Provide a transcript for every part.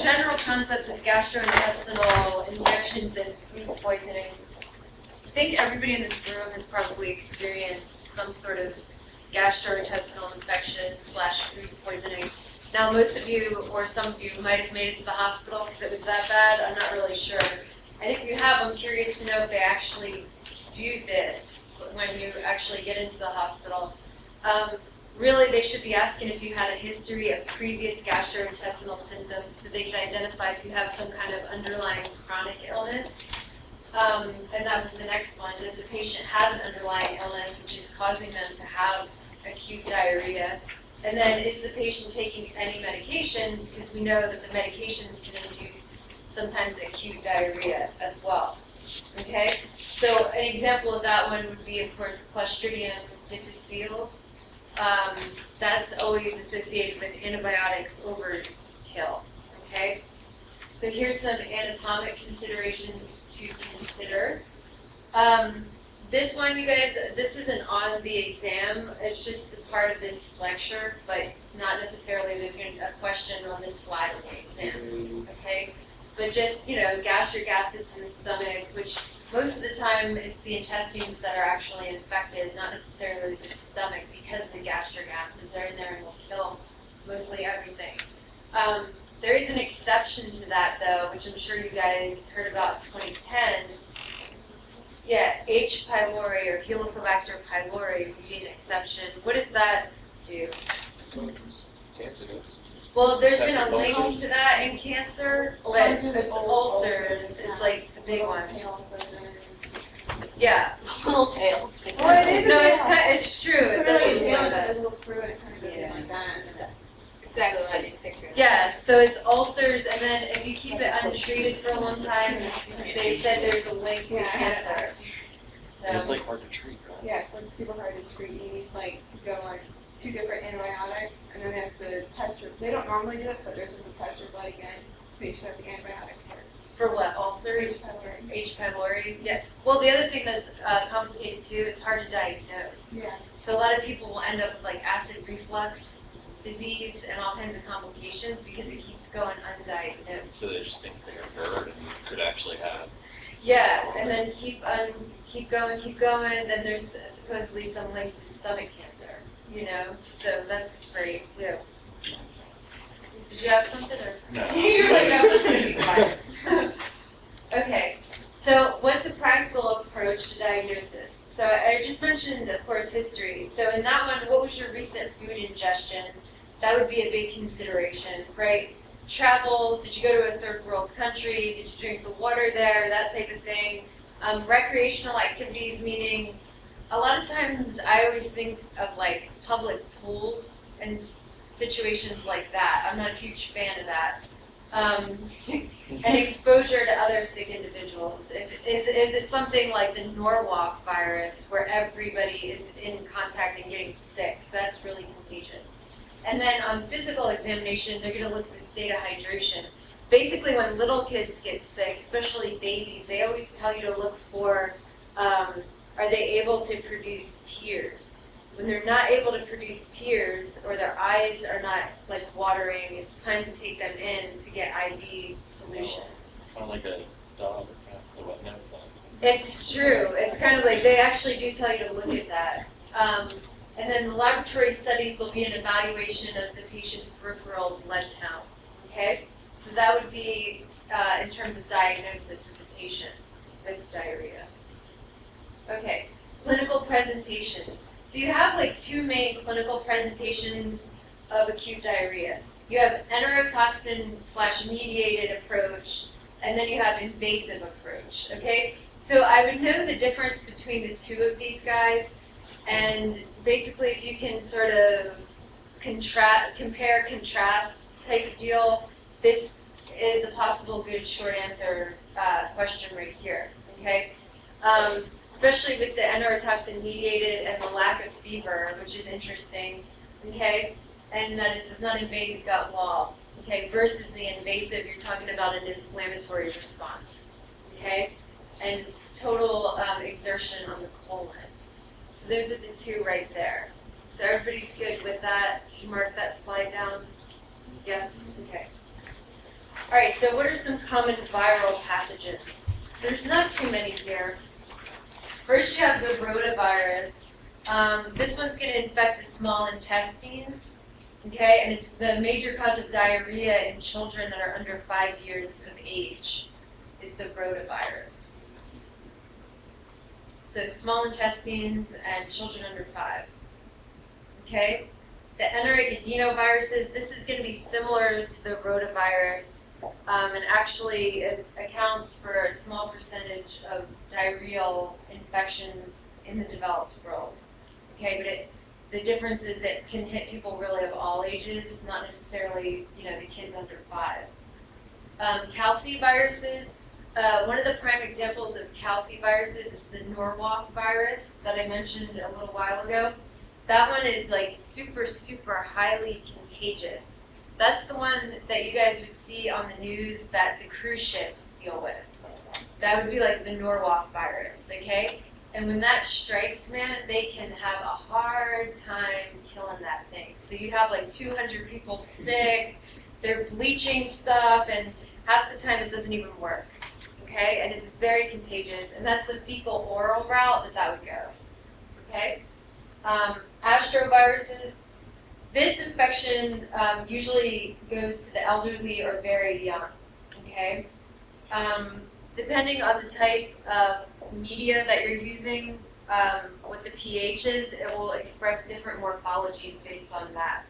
general concepts of gastrointestinal infections and food poisoning. I think everybody in this room has probably experienced some sort of gastrointestinal infection / food poisoning. Now, most of you or some of you might have made it to the hospital because it was that bad. I'm not really sure. And if you have, I'm curious to know if they actually do this when you actually get into the hospital. Really, they should be asking if you had a history of previous gastrointestinal symptoms so they can identify if you have some kind of underlying chronic illness. And that was the next one. Does the patient have an underlying illness which is causing them to have acute diarrhea? And then is the patient taking any medications? Because we know that the medications can induce sometimes acute diarrhea as well. Okay? So an example of that one would be, of course, Clostridium difficile. That's always associated with antibiotic overkill. Okay? So here's some anatomic considerations to consider. This one, you guys, this isn't on the exam. It's just a part of this lecture, but not necessarily there's going to be a question on this slide of the exam. Okay? But just, gastric acids in the stomach, which most of the time it's the intestines that are actually infected, not necessarily the stomach, because the gastric acids are in there and will kill mostly everything. There is an exception to that, though, which I'm sure you guys heard about in 2010. Yeah, H. pylori or Helicobacter pylori would be an exception. What does that do? Cancer does. Well, there's been a link to that in cancer, but it's ulcers is like the big one. Yeah. Little tails. No, it's true. It doesn't do that. Exactly what I didn't picture. Yeah, so it's ulcers, and then if you keep it untreated for a long time, they said there's a link to cancer. So It's like hard to treat, right? Yeah, it's like super hard to treat. You need to go on 2 different antibiotics, and then they have to test your. They don't normally do it, but there's just a test your blood again to make sure that the antibiotics work. for what, ulcers? H. pylori. Yeah. Well, the other thing that's complicated too, it's hard to diagnose. Yeah. So a lot of people will end up with like acid reflux disease and all kinds of complications because it keeps going undiagnosed. So they just think they're a bird and could actually have. Yeah, and then keep going. Then there's supposedly some link to stomach cancer, So that's great too. Did you have something or? No. You're like, no. Okay, so what's a practical approach to diagnosis? So I just mentioned, of course, history. So in that one, what was your recent food ingestion? That would be a big consideration, right? Travel, did you go to a third world country? Did you drink the water there? That type of thing. Recreational activities, meaning a lot of times I always think of like public pools and situations like that. I'm not a huge fan of that. And exposure to other sick individuals. Is it something like the Norwalk virus where everybody is in contact and getting sick? So that's really contagious. And then on physical examination, they're going to look at the state of hydration. Basically, when little kids get sick, especially babies, they always tell you to look for, are they able to produce tears? When they're not able to produce tears or their eyes are not like watering, it's time to take them in to get IV solutions. Kind of like a dog or the wet nose sign. It's true. It's kind of like they actually do tell you to look at that. And then the laboratory studies will be an evaluation of the patient's peripheral blood count. Okay? So that would be in terms of diagnosis of the patient with diarrhea. Okay, clinical presentations. So you have like 2 main clinical presentations of acute diarrhea. You have enterotoxin/mediated approach, and then you have invasive approach, okay? So I would know the difference between the 2 of these guys, and basically if you can sort of compare, contrast type of deal, this is a possible good short answer question right here, okay? Especially with the enterotoxin mediated and the lack of fever, which is interesting, okay? And that it does not invade the gut wall, okay? Versus the invasive, you're talking about an inflammatory response, okay? And total exertion on the colon. So those are the 2 right there. So everybody's good with that? Did you mark that slide down? Yeah? Okay. All right, so what are some common viral pathogens? There's not too many here. First, you have the rotavirus. This one's going to infect the small intestines, okay? And it's the major cause of diarrhea in children that are under 5 years of age, is the rotavirus. So small intestines and children under 5, okay? The enteric adenoviruses, this is going to be similar to the rotavirus, and actually it accounts for a small percentage of diarrheal infections in the developed world. Okay, but the difference is it can hit people really of all ages, not necessarily, the kids under 5. Calciviruses, one of the prime examples of calciviruses is the Norwalk virus that I mentioned a little while ago. That one is like super, super highly contagious. That's the one that you guys would see on the news that the cruise ships deal with. That would be like the Norwalk virus, okay? And when that strikes, man, they can have a hard time killing that thing. So you have like 200 people sick, they're bleaching stuff, and half the time it doesn't even work, okay? And it's very contagious, and that's the fecal-oral route that would go, okay? Astroviruses, this infection usually goes to the elderly or very young, okay? Depending on the type of media that you're using, what the pH is, it will express different morphologies based on that,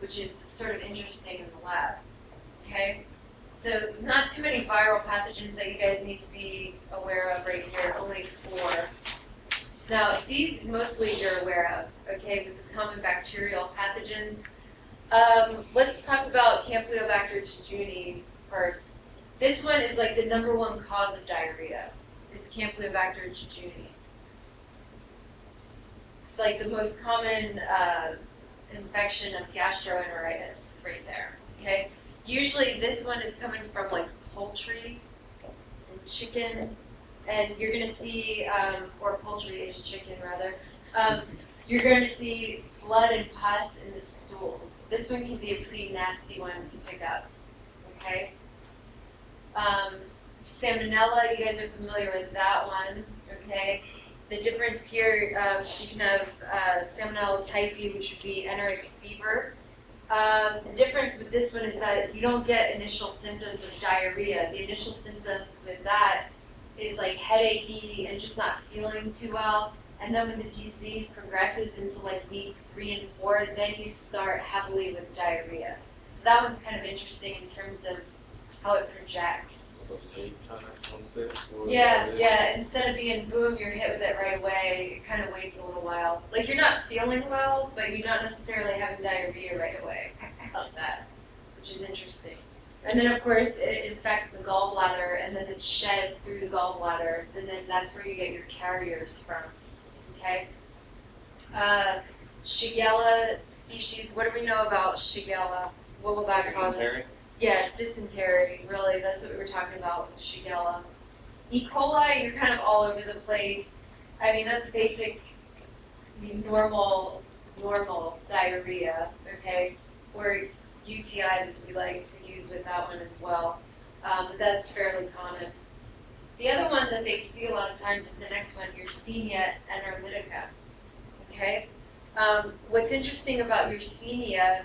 which is sort of interesting in the lab, okay? So not too many viral pathogens that you guys need to be aware of right here, only 4. Now, these mostly you're aware of, okay, with the common bacterial pathogens. Let's talk about Campylobacter jejuni first. This one is like the #1 cause of diarrhea, is Campylobacter jejuni. It's like the most common infection of gastroenteritis right there, okay? Usually this one is coming from like poultry and chicken, and you're going to see, or poultry is chicken rather, you're going to see blood and pus in the stools. This one can be a pretty nasty one to pick up, okay? Salmonella, you guys are familiar with that one, okay? The difference here, you can have Salmonella typhi, which would be enteric fever. The difference with this one is that you don't get initial symptoms of diarrhea. The initial symptoms with that is like headachy and just not feeling too well. And then when the disease progresses into like week 3 and 4, then you start heavily with diarrhea. So that one's kind of interesting in terms of how it projects. So daytime onset? Yeah. Instead of being boom, you're hit with it right away, it kind of waits a little while. Like you're not feeling well, but you're not necessarily having diarrhea right away. Like that, which is interesting. And then of course it infects the gallbladder, and then it's shed through the gallbladder, and then that's where you get your carriers from. Okay. Shigella species. What do we know about Shigella? What will that cause? Dysentery? Yeah, dysentery, really, that's what we were talking about with Shigella. E. coli, you're kind of all over the place. I mean, that's basic, normal diarrhea, okay? Or UTIs, as we like to use with that one as well. But that's fairly common. The other one that they see a lot of times is the next one, Yersinia analytica, okay? What's interesting about Yersinia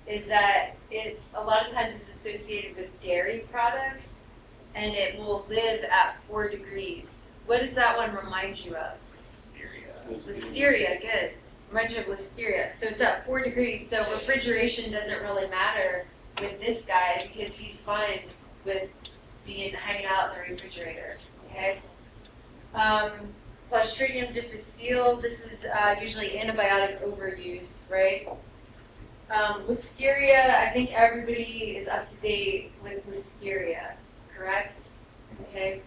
is that it a lot of times is associated with dairy products, and it will live at 4 degrees. What does that one remind you of? Listeria, good. Reminds you of listeria. So it's at 4 degrees, so refrigeration doesn't really matter with this guy because he's fine with hanging out in the refrigerator, okay? Clostridium difficile, this is usually antibiotic overuse, right? Listeria, I think everybody is up to date with listeria, correct? Okay.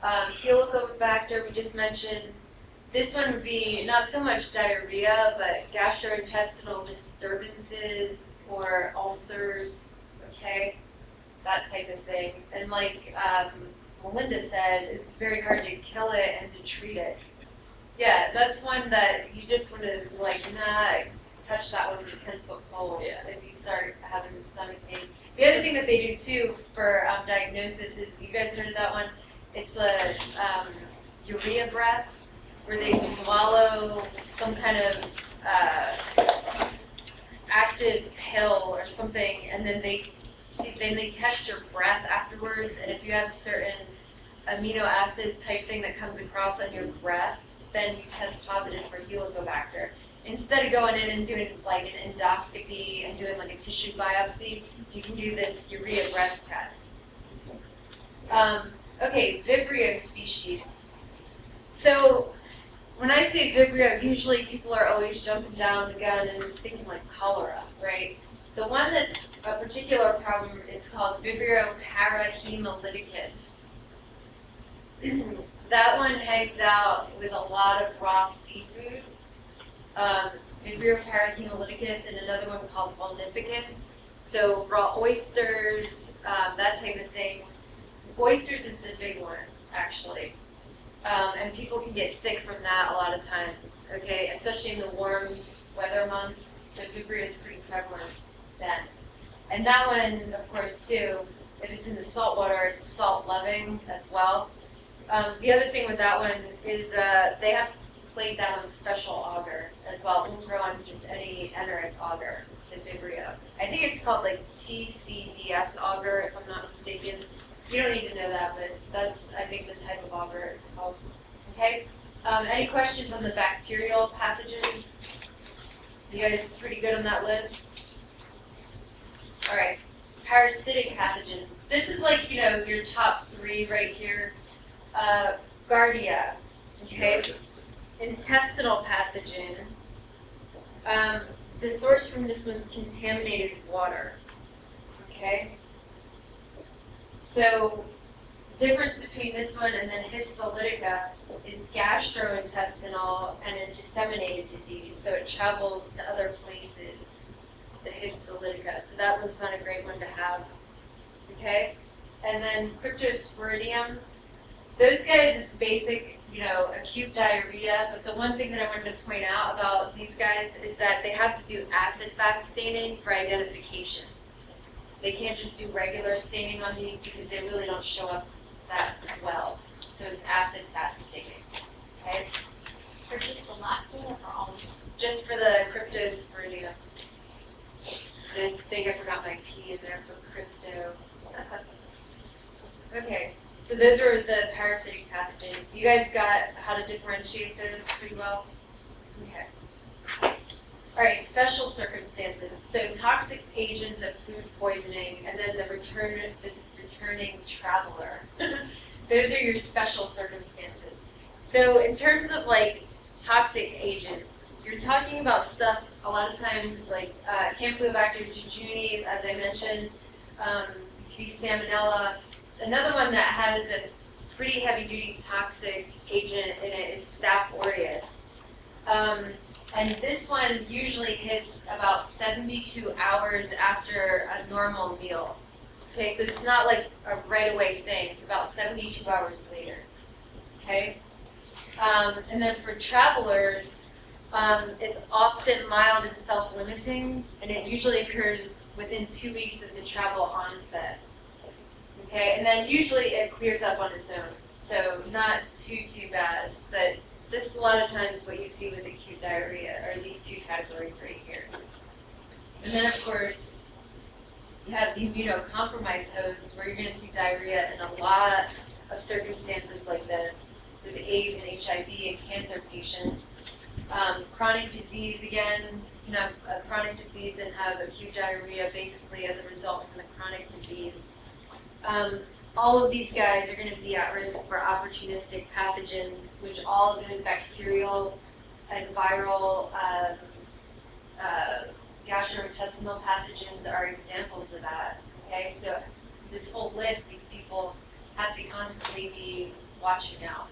Helicobacter, we just mentioned. This one would be not so much diarrhea, but gastrointestinal disturbances or ulcers, okay? That type of thing. And like Melinda said, it's very hard to kill it and to treat it. Yeah, that's one that you just want to touch that one with a 10-foot pole if you start having the stomach pain. The other thing that they do too for diagnosis is, you guys heard of that one? It's the urea breath, where they swallow some kind of active pill or something, and then they test your breath afterwards, and if you have a certain amino acid type thing that comes across on your breath, then you test positive for Helicobacter. Instead of going in and doing like an endoscopy and doing like a tissue biopsy, you can do this urea breath test. Okay, Vibrio species. So when I say Vibrio, usually people are always jumping down the gun and thinking like cholera, right? The one that's a particular problem is called Vibrio parahemolyticus. That one hangs out with a lot of raw seafood. Vibrio parahemolyticus, and another one called vulnificus. So raw oysters, that type of thing. Oysters is the big one, actually. And people can get sick from that a lot of times, okay? Especially in the warm weather months. So Vibrio is pretty prevalent then. And that one, of course, too, if it's in the salt water, it's salt loving as well. The other thing with that one is they have to plate that on a special auger as well. It won't grow on just any enteric auger, the Vibrio. I think it's called like TCBS auger, if I'm not mistaken. You don't need to know that, but that's, I think, the type of auger it's called. Okay? Any questions on the bacterial pathogens? You guys pretty good on that list? All right. Parasitic pathogens. This is like, you know, your top 3 right here. Giardia. Okay? Intestinal pathogen. The source from this one's contaminated water. Okay? So, difference between this one and then histolytica is gastrointestinal and a disseminated disease, so it travels to other places, the histolytica. So that one's not a great one to have. Okay? And then cryptosporidiums. Those guys, it's basic, you know, acute diarrhea, but the one thing that I wanted to point out about these guys is that they have to do acid-fast staining for identification. They can't just do regular staining on these because they really don't show up that well. So it's acid-fast staining, okay? For just the last one or for all of them? Just for the cryptosporidium. I think I forgot my P in there for crypto. Okay. So those are the parasitic pathogens. You guys got how to differentiate those pretty well? Okay. All right, special circumstances. So toxic agents of food poisoning, and then the returning traveler. Those are your special circumstances. So in terms of like toxic agents, you're talking about stuff a lot of times like Campylobacter jejuni, as I mentioned, could be salmonella. Another one that has a pretty heavy-duty toxic agent in it is Staph aureus. And this one usually hits about 72 hours after a normal meal. Okay, so it's not like a right-away thing. It's about 72 hours later. Okay? And then for travelers, it's often mild and self-limiting, and it usually occurs within 2 weeks of the travel onset. Okay, and then usually it clears up on its own, so not too bad. But this is a lot of times what you see with acute diarrhea, are these 2 categories right here. And then of course, you have the immunocompromised host, where you're going to see diarrhea in a lot of circumstances like this, with AIDS and HIV and cancer patients. Chronic disease, again, you can have a chronic disease and have acute diarrhea basically as a result from the chronic disease. All of these guys are going to be at risk for opportunistic pathogens, which all of those bacterial and viral gastrointestinal pathogens are examples of that. Okay, so this whole list, these people have to constantly be watching out.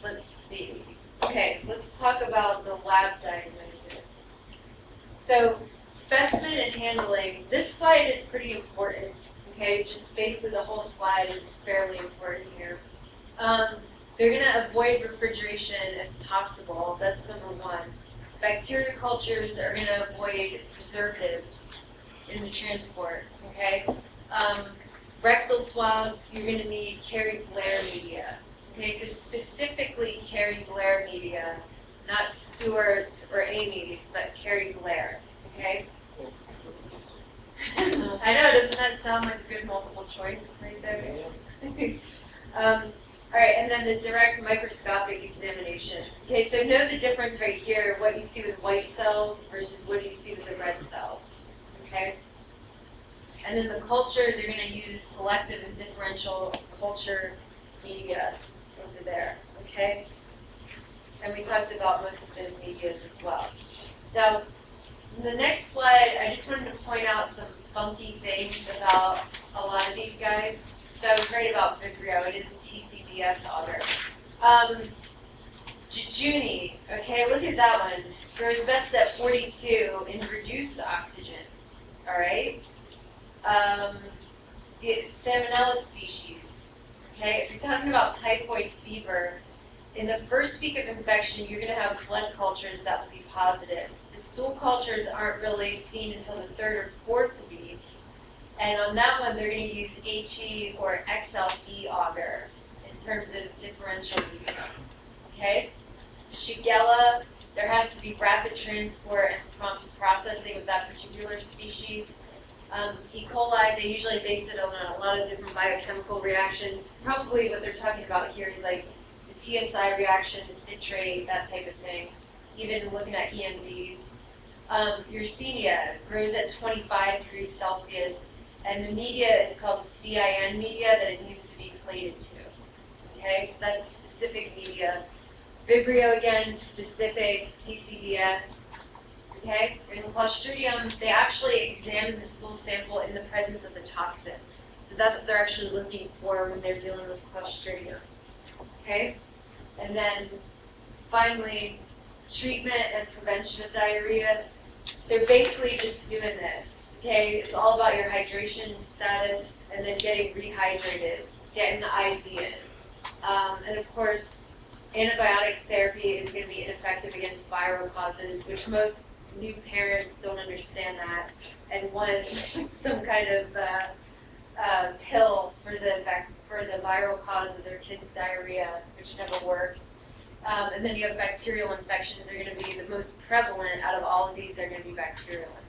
Let's see. Okay, let's talk about the lab diagnosis. So specimen and handling. This slide is pretty important. Okay, just basically the whole slide is fairly important here. They're going to avoid refrigeration if possible. That's number 1. Bacteria cultures are going to avoid preservatives. in the transport, okay? Rectal swabs, you're gonna need Kerry-Blair media. Okay, so specifically Kerry-Blair media, not Stewart's or Amy's, but Kerry-Blair, okay? I know, doesn't that sound like a good multiple choice right there? All right, and then the direct microscopic examination. Okay, so know the difference right here, what you see with white cells versus what you see with the red cells, okay? And then the culture, they're gonna use selective and differential culture media over there, okay? And we talked about most of those medias as well. Now, in the next slide, I just wanted to point out some funky things about a lot of these guys. So I was right about Vibrio, it is a TCBS auger. Jejuni, okay, look at that one. Grows best at 42 in reduced oxygen, all right? The Salmonella species, okay, if you're talking about typhoid fever, in the first week of infection, you're gonna have blood cultures that will be positive. The stool cultures aren't really seen until the 3rd or 4th week. And on that one, they're going to use HE or XLD auger in terms of differential media. Okay? Shigella, there has to be rapid transport and prompt processing with that particular species. E. coli, they usually base it on a lot of different biochemical reactions. Probably what they're talking about here is like the TSI reaction, citrate, that type of thing. Even looking at EMVs. Yersinia grows at 25 degrees Celsius. And the media is called CIN media that it needs to be plated to. Okay, so that's a specific media. Vibrio again, specific TCBS. Okay, in Clostridium, they actually examine the stool sample in the presence of the toxin. So that's what they're actually looking for when they're dealing with Clostridium. Okay, and then finally, treatment and prevention of diarrhea. They're basically just doing this. Okay, it's all about your hydration status and then getting rehydrated, getting the IV in. And of course, antibiotic therapy is going to be ineffective against viral causes, which most new parents don't understand that and want some kind of pill for the viral cause of their kid's diarrhea, which never works. And then you have bacterial infections are going to be the most prevalent out of all of these are going to be bacterial infections.